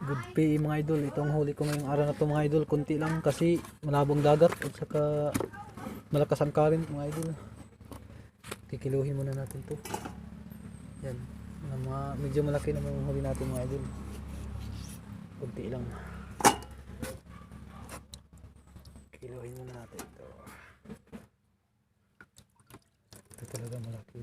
Good pay mga idol. Itong huli ko ngayong araw na to mga idol. Kunti lang kasi malabong dagat at saka malakas ang current mga idol. Kikiluhin muna natin to. Yan. Medyo malaki na yung huli natin mga idol. Kunti lang. Kiluhin muna natin ito. Ito talaga malaki.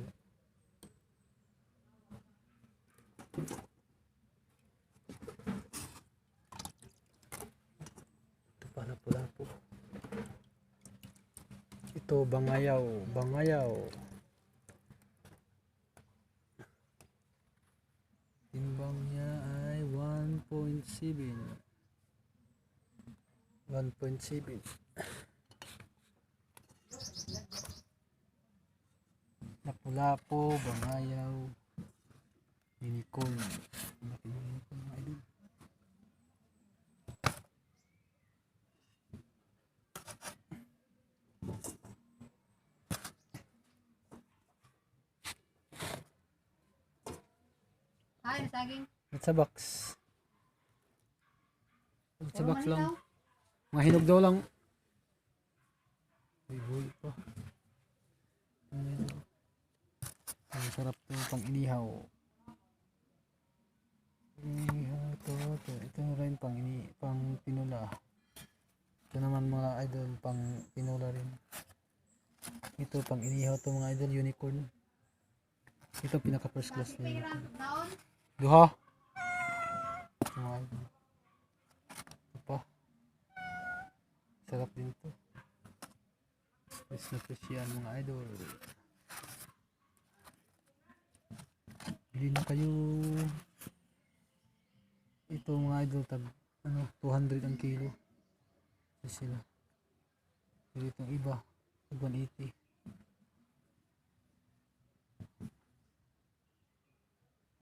Lapu-lapu. Ito bangayaw, bangayaw. Timbang niya ay 1.7. 1.7. Lapu-lapu, bangayaw, unicorn. Laki ng unicorn mga idol. Ay, saging. It's a box. It's a box lang. Mga hinog daw lang. Uy, pa. Ang sarap to pang inihaw. Ito rin pang pinula. Ito naman mga idol pang pinula rin. Ito pang inihaw to mga idol, unicorn. Ito pinaka first class na unicorn. Duha. Mga idol. Ito pa. Sarap din to. Fresh na fresh yan mga idol. Bili na kayo. Ito mga idol tag 200 ang kilo. Ito sila. Pero itong iba 180.